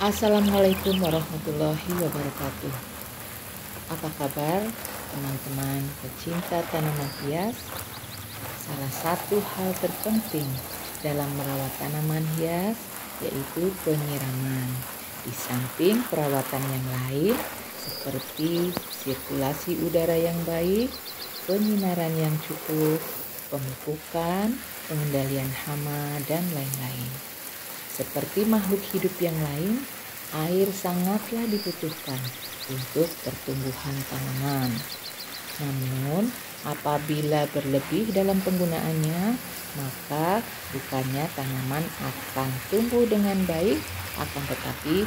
Assalamualaikum warahmatullahi wabarakatuh. Apa kabar teman-teman pecinta tanaman hias? Salah satu hal terpenting dalam merawat tanaman hias yaitu penyiraman. Di samping perawatan yang lain seperti sirkulasi udara yang baik, penyinaran yang cukup, pemupukan, pengendalian hama, dan lain-lain. Seperti makhluk hidup yang lain, air sangatlah dibutuhkan untuk pertumbuhan tanaman. Namun, apabila berlebih dalam penggunaannya, maka bukannya tanaman akan tumbuh dengan baik, akan tetapi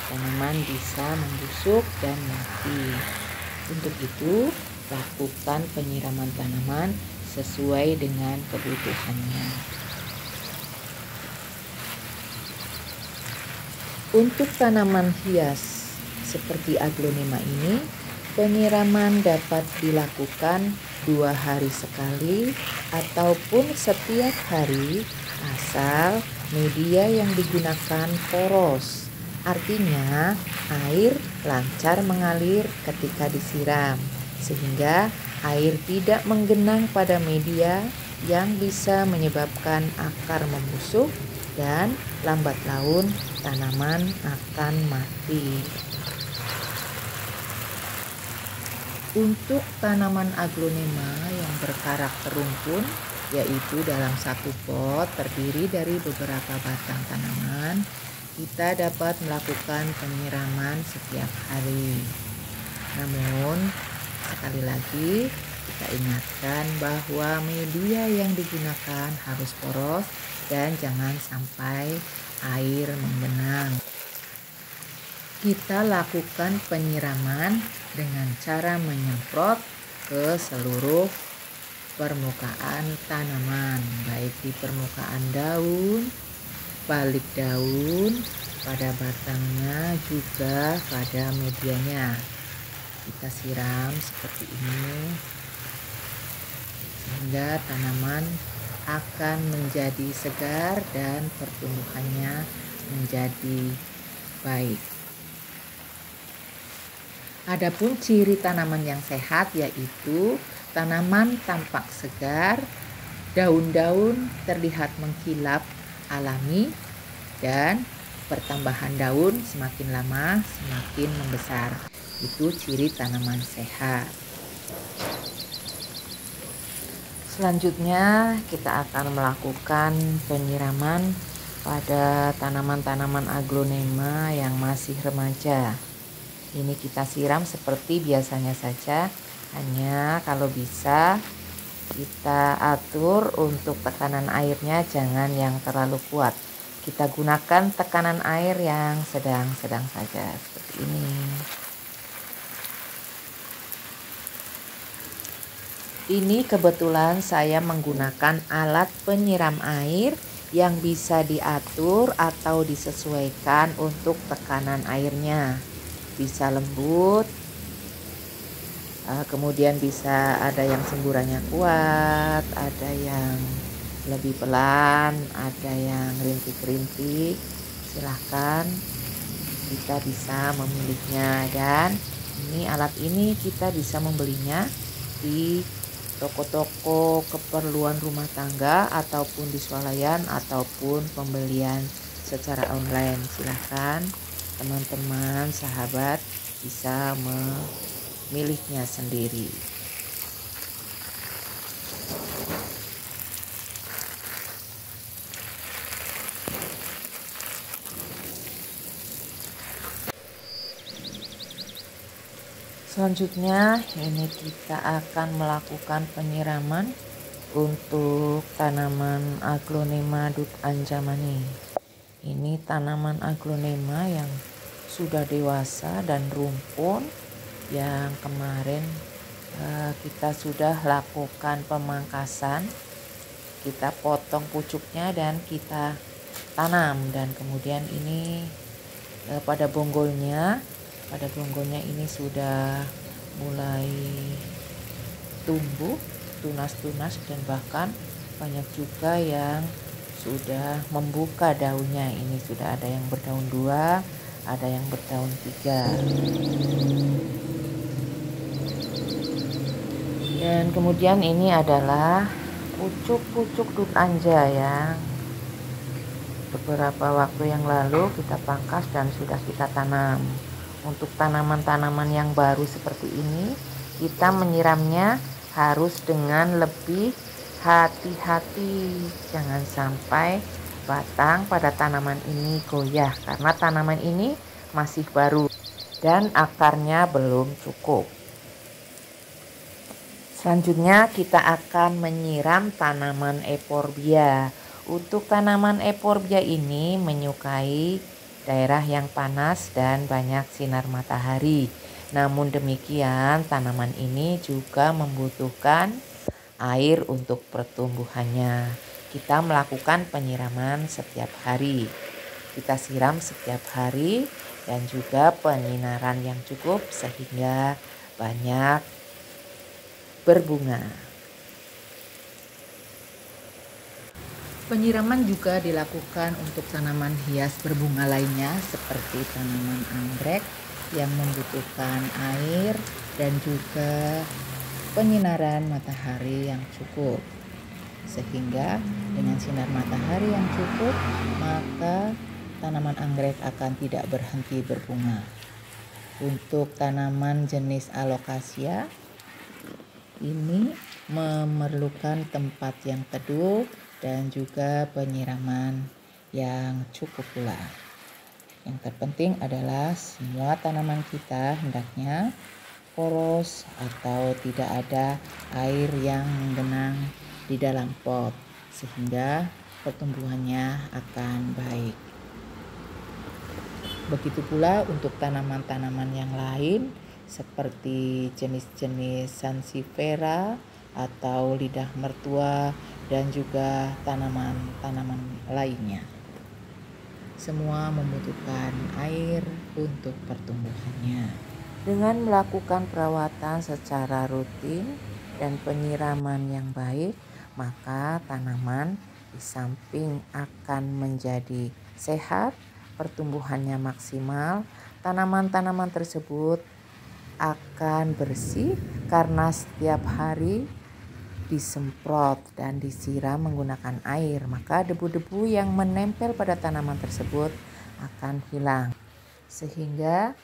tanaman bisa membusuk dan mati. Untuk itu, lakukan penyiraman tanaman sesuai dengan kebutuhannya. Untuk tanaman hias seperti aglonema ini, penyiraman dapat dilakukan 2 hari sekali ataupun setiap hari asal media yang digunakan poros. Artinya air lancar mengalir ketika disiram sehingga air tidak menggenang pada media yang bisa menyebabkan akar membusuk dan lambat laun tanaman akan mati. Untuk tanaman aglonema yang berkarakter rumpun, yaitu dalam satu pot terdiri dari beberapa batang tanaman, kita dapat melakukan penyiraman setiap hari. Namun, sekali lagi kita ingatkan bahwa media yang digunakan harus poros dan jangan sampai air menggenang. Kita lakukan penyiraman dengan cara menyemprot ke seluruh permukaan tanaman, baik di permukaan daun, balik daun, pada batangnya juga pada medianya. Kita siram seperti ini sehingga tanaman akan menjadi segar dan pertumbuhannya menjadi baik. Adapun ciri tanaman yang sehat yaitu tanaman tampak segar, daun-daun terlihat mengkilap alami, dan pertambahan daun semakin lama semakin membesar. Itu ciri tanaman sehat. Selanjutnya kita akan melakukan penyiraman pada tanaman-tanaman aglonema yang masih remaja. Ini kita siram seperti biasanya saja, hanya kalau bisa kita atur untuk tekanan airnya jangan yang terlalu kuat. Kita gunakan tekanan air yang sedang-sedang saja seperti ini. Ini kebetulan saya menggunakan alat penyiram air yang bisa diatur atau disesuaikan untuk tekanan airnya. Bisa lembut, kemudian bisa ada yang semburannya kuat, ada yang lebih pelan, ada yang rintik-rintik. Silahkan kita bisa memilihnya, dan alat ini kita bisa membelinya di toko-toko keperluan rumah tangga ataupun di swalayan ataupun pembelian secara online. Silahkan teman-teman sahabat bisa memilihnya sendiri. Selanjutnya ini kita akan melakukan penyiraman untuk tanaman aglonema dut anjamani. Ini tanaman aglonema yang sudah dewasa dan rumpun yang kemarin kita sudah lakukan pemangkasan. Kita potong pucuknya dan kita tanam, dan kemudian ini pada bonggolnya ini sudah mulai tumbuh tunas-tunas, dan bahkan banyak juga yang sudah membuka daunnya. Ini sudah ada yang berdaun 2, ada yang berdaun 3. Dan kemudian ini adalah pucuk-pucuk dut anja ya. Beberapa waktu yang lalu kita pangkas dan sudah kita tanam. Untuk tanaman-tanaman yang baru seperti ini, kita menyiramnya harus dengan lebih hati-hati. Jangan sampai batang pada tanaman ini goyah karena tanaman ini masih baru dan akarnya belum cukup. Selanjutnya kita akan menyiram tanaman euphorbia. Untuk tanaman euphorbia ini menyukai daerah yang panas dan banyak sinar matahari. Namun demikian tanaman ini juga membutuhkan air untuk pertumbuhannya. Kita melakukan penyiraman setiap hari. Kita siram setiap hari dan juga penyinaran yang cukup sehingga banyak berbunga. Penyiraman juga dilakukan untuk tanaman hias berbunga lainnya seperti tanaman anggrek yang membutuhkan air dan juga penyinaran matahari yang cukup. Sehingga dengan sinar matahari yang cukup, maka tanaman anggrek akan tidak berhenti berbunga. Untuk tanaman jenis alocasia ini memerlukan tempat yang teduh dan juga penyiraman yang cukup pula. Yang terpenting adalah semua tanaman kita hendaknya poros atau tidak ada air yang menggenang di dalam pot sehingga pertumbuhannya akan baik. Begitu pula untuk tanaman-tanaman yang lain seperti jenis-jenis sansevieria atau lidah mertua dan juga tanaman-tanaman lainnya. Semua membutuhkan air untuk pertumbuhannya. Dengan melakukan perawatan secara rutin dan penyiraman yang baik, maka tanaman di samping akan menjadi sehat, pertumbuhannya maksimal, tanaman-tanaman tersebut akan bersih karena setiap hari disemprot dan disiram menggunakan air, maka debu-debu yang menempel pada tanaman tersebut akan hilang sehingga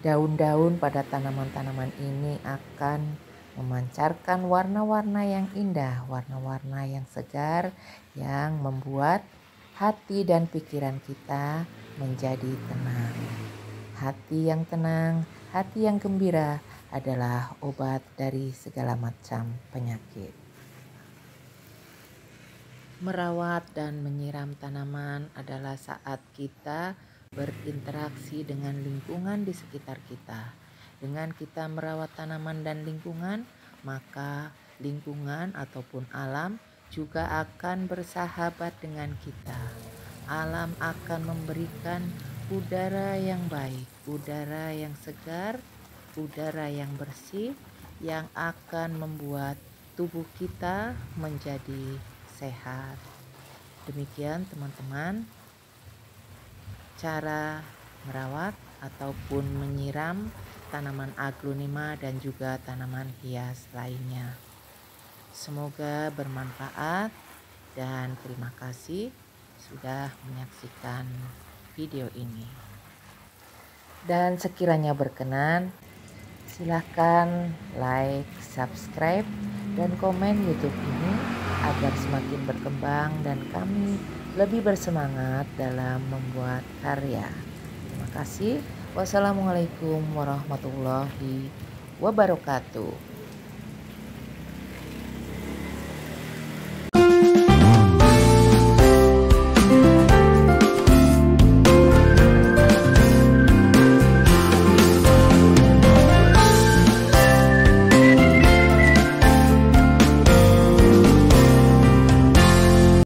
daun-daun pada tanaman-tanaman ini akan memancarkan warna-warna yang indah, warna-warna yang segar yang membuat hati dan pikiran kita menjadi tenang. Hati yang tenang, hati yang gembira adalah obat dari segala macam penyakit. Merawat dan menyiram tanaman adalah saat kita berinteraksi dengan lingkungan di sekitar kita. Dengan kita merawat tanaman dan lingkungan, maka lingkungan ataupun alam juga akan bersahabat dengan kita. Alam akan memberikan udara yang baik, udara yang segar, udara yang bersih yang akan membuat tubuh kita menjadi sehat. Demikian teman-teman cara merawat ataupun menyiram tanaman aglonema dan juga tanaman hias lainnya. Semoga bermanfaat dan terima kasih sudah menyaksikan video ini. Dan sekiranya berkenan, silahkan like, subscribe, dan komen YouTube ini agar semakin berkembang dan kami lebih bersemangat dalam membuat karya. Terima kasih. Wassalamualaikum warahmatullahi wabarakatuh.